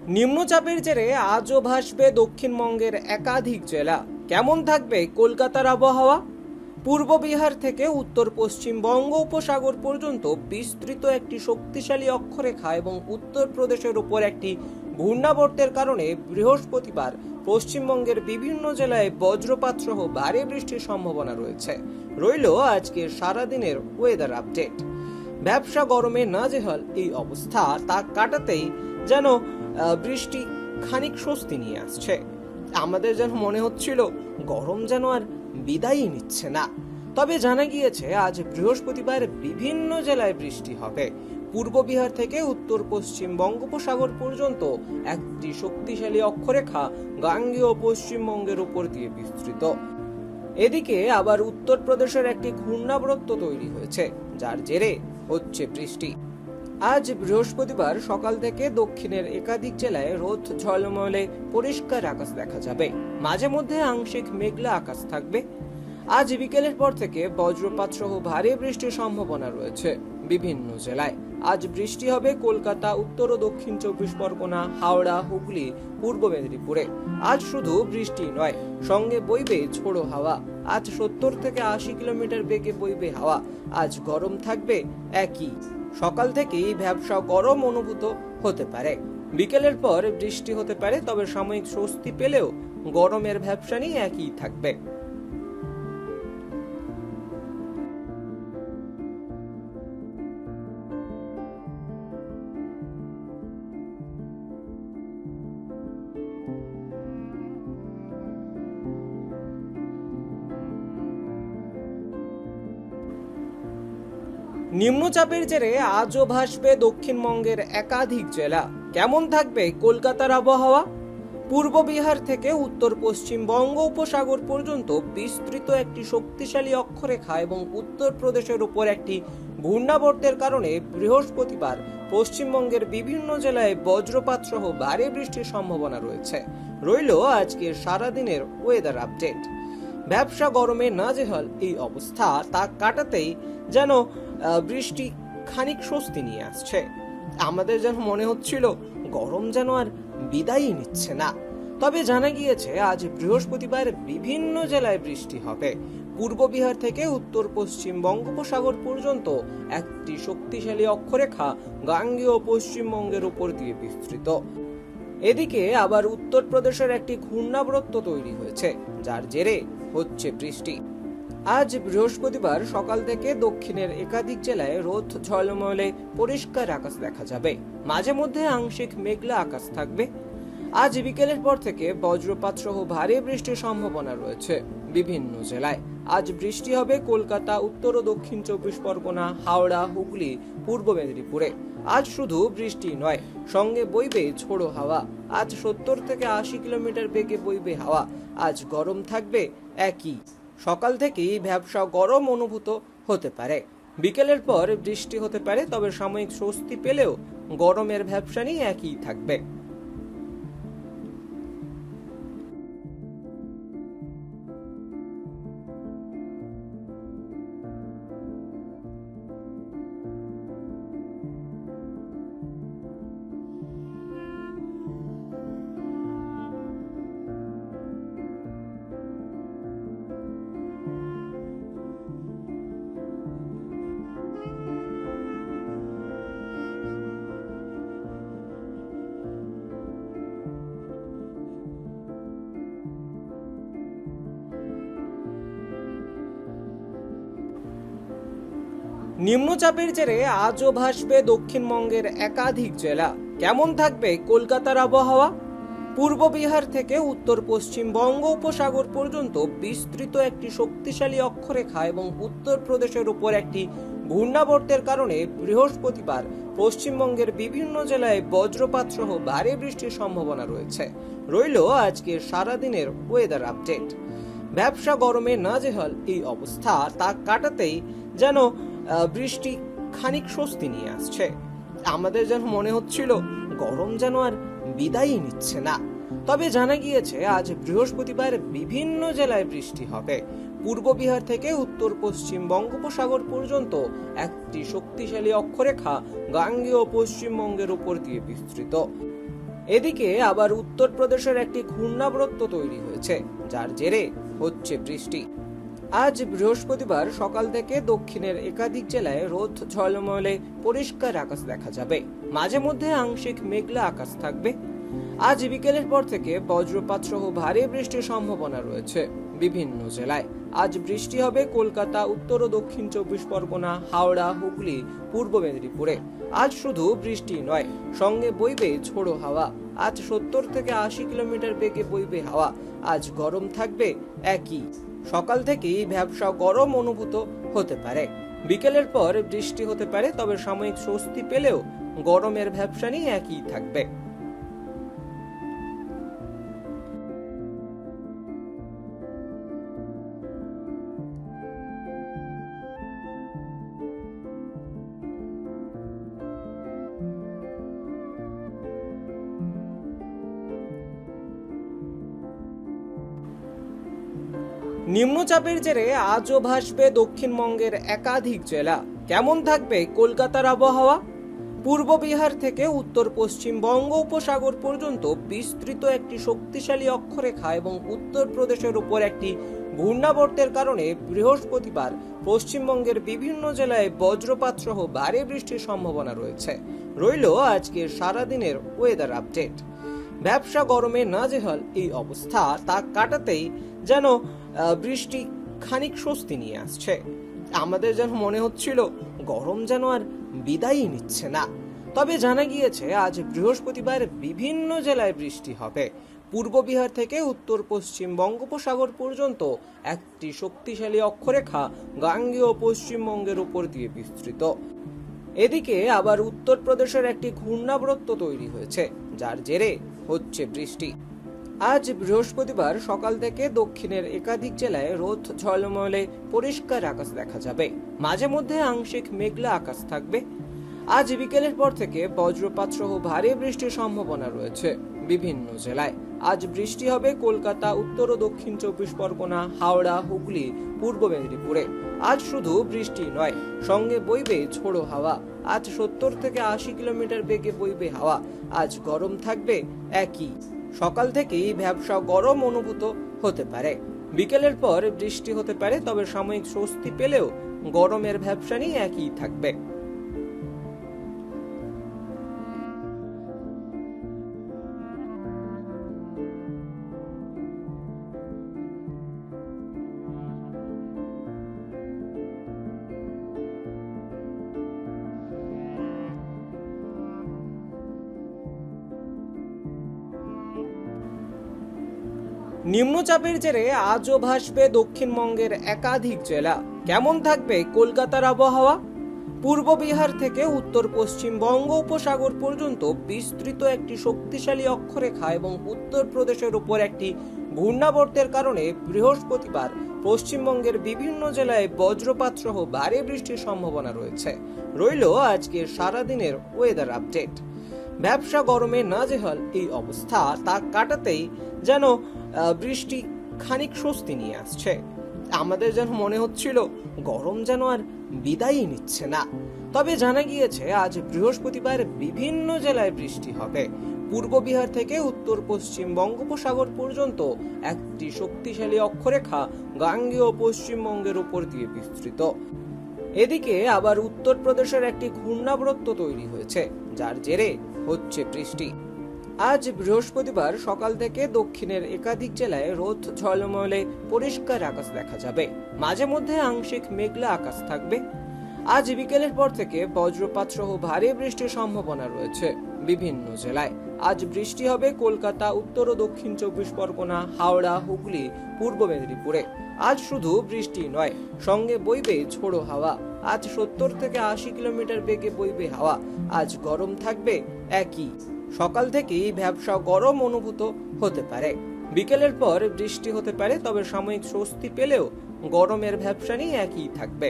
নিম্নচাপের জেরে আজও ভাসবে দক্ষিণবঙ্গের একাধিক জেলা। কেমন থাকবে কলকাতার আবহাওয়া? পূর্ব বিহার থেকে উত্তর পশ্চিম বঙ্গোপসাগর পর্যন্ত বিস্তৃত একটি শক্তিশালী অক্ষরেখা এবং উত্তরপ্রদেশের উপর একটি ঘূর্ণাবর্তের কারণে বৃহস্পতিবার পশ্চিমবঙ্গের বিভিন্ন জেলায় বজ্রপাত সহ ভারী বৃষ্টির সম্ভাবনা রয়েছে। রইল আজকের সারাদিনের ওয়েদার আপডেট। ব্যবসা গরমে নাজেহাল এই অবস্থা তা কাটাতেই যেন বৃষ্টি খানিক স্বস্তি নিয়ে আসছে। আমাদের যেন মনে হচ্ছিল গরম যেন আর বিদায়ই নিচ্ছে না। তবে জানা গিয়েছে আজ বৃহস্পতিবার বিভিন্ন জেলায় বৃষ্টি হবে। পূর্ব বিহার থেকে উত্তর পশ্চিম বঙ্গোপসাগর পর্যন্ত একটি শক্তিশালী অক্ষরেখা গাঙ্গেয় পশ্চিমবঙ্গের উপর দিয়ে বিস্তৃত। এদিকে আবার উত্তরপ্রদেশের একটি ঘূর্ণাবর্ত তৈরি হয়েছে, যার জেরে হচ্ছে বৃষ্টি। আজ বৃহস্পতিবার সকাল থেকে দক্ষিণের একাধিক জেলায় রোদ ঝলমলে পরিষ্কার আকাশ দেখা যাবে। মাঝে মধ্যে আংশিক মেঘলা আকাশ থাকবে। আজ বিকেলের পর থেকে বজ্রপাত সহ ভারী বৃষ্টির সম্ভাবনা রয়েছে বিভিন্ন জেলায়। আজ বৃষ্টি হবে কলকাতা, উত্তর ও দক্ষিণ 24 পরগনা, হাওড়া, হুগলি, পূর্ব মেদিনীপুরে। আজ শুধু বৃষ্টি নয়, সঙ্গে বইবে ঝোড়ো হাওয়া। আজ 70 থেকে 80 কিলোমিটার বেগে বইবে হাওয়া। আজ গরম থাকবে একই। সকাল থেকেই ভ্যাপসা গরম অনুভূত হতে পারে। বিকেলের পর বৃষ্টি হতে পারে, তবে সাময়িক স্বস্তি পেলেও গরমের ভ্যাপসানি একই থাকবে। নিম্নচাপের জেরে আজও ভাসবে দক্ষিণবঙ্গের একাধিক জেলা। কেমন থাকবে কলকাতার আবহাওয়া? পূর্ব বিহার থেকে উত্তর পশ্চিম বঙ্গোপসাগর পর্যন্ত বিস্তৃত একটি শক্তিশালী অক্ষরেখা এবং উত্তরপ্রদেশের উপর একটি ঘূর্ণাবর্তের কারণে বৃহস্পতিবার পশ্চিমবঙ্গের বিভিন্ন জেলায় বজ্রপাত সহ ভারী বৃষ্টির সম্ভাবনা রয়েছে। রইল আজকের সারাদিনের ওয়েদার আপডেট। ব্যবসা গরমে নাজেহাল এই অবস্থা তা কাটাতেই যেন বৃষ্টি খানিক স্বস্তি নিয়ে আসছে। আমাদের যেন মনে হচ্ছিল গরম যেন আর বিদায়ই নিচ্ছে না। তবে জানা গিয়েছে আজ বৃহস্পতিবার বিভিন্ন জেলায় বৃষ্টি হবে। পূর্ব বিহার থেকে উত্তর পশ্চিম বঙ্গোপসাগর পর্যন্ত একটি শক্তিশালী অক্ষরেখা গাঙ্গেয় পশ্চিমবঙ্গের উপর দিয়ে বিস্তৃত। এদিকে আবার উত্তরপ্রদেশের একটি ঘূর্ণাবর্ত তৈরি হয়েছে, যার জেরে হচ্ছে বৃষ্টি। আজ বৃহস্পতিবার সকাল থেকে দক্ষিণের একাধিক জেলায় রোদ ঝলমলে পরিষ্কার আকাশ দেখা যাবে। মাঝে মধ্যে আংশিক মেঘলা আকাশ থাকবে। আজ বিকেলের পর থেকে বজ্রপাত সহ ভারী বৃষ্টির সম্ভাবনা রয়েছে বিভিন্ন জেলায়। আজ বৃষ্টি হবে কলকাতা, উত্তর ও দক্ষিণ 24 পরগনা, হাওড়া, হুগলি, পূর্ব মেদিনীপুরে। আজ শুধু বৃষ্টি নয়, সঙ্গে বইবে ঝোড়ো হাওয়া। আজ 70 থেকে 80 কিলোমিটার বেগে বইবে হাওয়া। আজ গরম থাকবে একই। সকাল থেকেই ভ্যাপসা গরম অনুভূত হতে পারে। বিকেলের পর বৃষ্টি হতে পারে, তবে সাময়িক স্বস্তি পেলেও গরমের ভ্যাপসানি একই থাকবে। নিম্নচাপের জেরে আজও ভাসবে দক্ষিণবঙ্গের একাধিক জেলা। কেমন থাকবে কলকাতার আবহাওয়া? পূর্ব বিহার থেকে উত্তর পশ্চিম বঙ্গোপসাগর পর্যন্ত বিস্তৃত একটি শক্তিশালী অক্ষরেখা এবং উত্তরপ্রদেশের উপর একটি ঘূর্ণাবর্তের কারণে বৃহস্পতিবার পশ্চিমবঙ্গের বিভিন্ন জেলায় বজ্রপাত সহ ভারী বৃষ্টির সম্ভাবনা রয়েছে। রইল আজকের সারাদিনের ওয়েদার আপডেট। ব্যবসা গরমে নাজেহাল এই অবস্থা তা কাটাতেই যেন বৃষ্টি খানিক স্বস্তি নিয়ে আসছে। আমাদের যেন মনে হচ্ছিল গরম যেন আর বিদায়ই নিচ্ছে না। তবে জানা গিয়েছে আজ বৃহস্পতিবার বিভিন্ন জেলায় বৃষ্টি হবে। পূর্ব বিহার থেকে উত্তর পশ্চিম বঙ্গোপসাগর পর্যন্ত একটি শক্তিশালী অক্ষরেখা গাঙ্গেয় পশ্চিমবঙ্গের উপর দিয়ে বিস্তৃত। এদিকে আবার উত্তরপ্রদেশের একটি ঘূর্ণাবর্ত তৈরি হয়েছে, যার জেরে হচ্ছে বৃষ্টি। আজ বৃহস্পতিবার সকাল থেকে দক্ষিণের একাধিক জেলায় রোদ ঝলমলে পরিষ্কার আকাশ দেখা যাবে। মাঝে মধ্যে আংশিক মেঘলা আকাশ থাকবে। আজ বিকেলের পর থেকে বজ্রপাত সহ ভারী বৃষ্টির সম্ভাবনা রয়েছে বিভিন্ন জেলায়। আজ বৃষ্টি হবে কলকাতা, উত্তর ও দক্ষিণ 24 পরগনা, হাওড়া, হুগলি, পূর্ব মেদিনীপুরে। আজ শুধু বৃষ্টি নয়, সঙ্গে বইবে ঝোড়ো হাওয়া। আজ 70 থেকে 80 কিলোমিটার বেগে বইবে হাওয়া। আজ গরম থাকবে একই। সকাল থেকেই ভ্যাপসা গরম অনুভূত হতে পারে। বিকেলের পর বৃষ্টি হতে পারে, তবে সাময়িক স্বস্তি পেলেও গরমের ভ্যাপসানি একই থাকবে। নিম্নচাপের জেরে আজও ভাসবে দক্ষিণবঙ্গের একাধিক জেলা। কেমন থাকবে কলকাতার আবহাওয়া? পূর্ব বিহার থেকে উত্তর পশ্চিম বঙ্গোপসাগর পর্যন্ত বিস্তৃত একটি শক্তিশালী অক্ষরেখা এবং উত্তরপ্রদেশের উপর একটি ঘূর্ণাবর্তের কারণে বৃহস্পতিবার পশ্চিমবঙ্গের বিভিন্ন জেলায় বজ্রপাত সহ ভারী বৃষ্টির সম্ভাবনা রয়েছে। রইল আজকের সারাদিনের ওয়েদার আপডেট। ব্যবসা গরমে নাজেহাল এই অবস্থা, তা কাটাতেই যেন বৃষ্টি খানিক স্বস্তি নিয়ে আসছে। আমাদের যেন মনে হচ্ছিল গরম যেন আর বিদায়ই নিচ্ছে না। তবে জানা গিয়েছে আজ বৃহস্পতিবার বিভিন্ন জেলায় বৃষ্টি হবে। পূর্ব বিহার থেকে উত্তর পশ্চিম বঙ্গোপসাগর পর্যন্ত একটি শক্তিশালী অক্ষরেখা গাঙ্গেয় পশ্চিমবঙ্গের উপর দিয়ে বিস্তৃত। এদিকে আবার উত্তরপ্রদেশের একটি ঘূর্ণাবর্ত তৈরি হয়েছে, যার জেরে হচ্ছে বৃষ্টি। আজ বৃহস্পতিবার সকাল থেকে দক্ষিণের একাধিক জেলায় রোদ ঝলমলে পরিষ্কার আকাশ দেখা যাবে। মাঝে মধ্যে আংশিক মেঘলা আকাশ থাকবে। আজ বিকেলের পর থেকে বজ্রপাত সহ ভারী বৃষ্টির সম্ভাবনা রয়েছে বিভিন্ন জেলায়। আজ বৃষ্টি হবে কলকাতা, উত্তর ও দক্ষিণ 24 পরগনা, হাওড়া, হুগলি, পূর্ব মেদিনীপুরে। আজ শুধু বৃষ্টি নয়, সঙ্গে বইবে ঝোড়ো হাওয়া। আজ 70 থেকে 80 কিলোমিটার বেগে বইবে হাওয়া। আজ গরম থাকবে একই। সকাল থেকেই ভ্যাপসা গরম অনুভূত হতে পারে। বিকেলের পর বৃষ্টি হতে পারে, তবে সাময়িক স্বস্তি পেলেও গরমের ভ্যাপসানি একই থাকবে। নিম্নচাপের জেরে আজও ভাসবে দক্ষিণবঙ্গের একাধিক জেলা। কেমন থাকবে কলকাতার আবহাওয়া? পূর্ব বিহার থেকে উত্তর পশ্চিম বঙ্গোপসাগর পর্যন্ত বিস্তৃত একটি শক্তিশালী অক্ষরেখা এবং উত্তরপ্রদেশের উপর একটি ঘূর্ণাবর্তের কারণে বৃহস্পতিবার পশ্চিমবঙ্গের বিভিন্ন জেলায় বজ্রপাত সহ ভারী বৃষ্টির সম্ভাবনা রয়েছে। রইল আজকের সারাদিনের ওয়েদার আপডেট। ব্যবসা গরমে নাজেহাল এই অবস্থা, তা কাটাতেই যেন বৃষ্টি খানিক স্বস্তি নিয়ে আসছে। আমাদের যেন মনে হচ্ছিল গরম যেন আর বিদায়ই নিচ্ছে না। তবে জানা গিয়েছে আজ বৃহস্পতিবার বিভিন্ন জেলায় বৃষ্টি হবে। পূর্ব বিহার থেকে উত্তর পশ্চিম বঙ্গোপসাগর পর্যন্ত একটি শক্তিশালী অক্ষরেখা গাঙ্গেয় পশ্চিমবঙ্গের উপর দিয়ে বিস্তৃত। এদিকে আবার উত্তরপ্রদেশের একটি ঘূর্ণাবর্ত তৈরি হয়েছে, যার জেরে হচ্ছে বৃষ্টি। আজ বৃহস্পতিবার সকাল থেকে দক্ষিণের একাধিক জেলায় রোদ ঝলমলে পরিষ্কার আকাশ দেখা যাবে। মাঝে মধ্যে আংশিক মেঘলা আকাশ থাকবে। আজ বিকেলের পর থেকে বজ্রপাত সহ ভারী বৃষ্টির সম্ভাবনা রয়েছে বিভিন্ন জেলায়। আজ বৃষ্টি হবে কলকাতা, উত্তর ও দক্ষিণ 24 পরগনা, হাওড়া, হুগলি, পূর্ব মেদিনীপুরে। আজ শুধু বৃষ্টি নয়, সঙ্গে বইবে ঝোড়ো হাওয়া। আজ 70 থেকে 80 কিলোমিটার বেগে বইবে হাওয়া। আজ গরম থাকবে একই। সকাল থেকেই ভ্যাপসা গরম অনুভূত হতে পারে। বিকেলের পর বৃষ্টি হতে পারে, তবে সাময়িক স্বস্তি পেলেও গরমের ভ্যাপসানি একই থাকবে।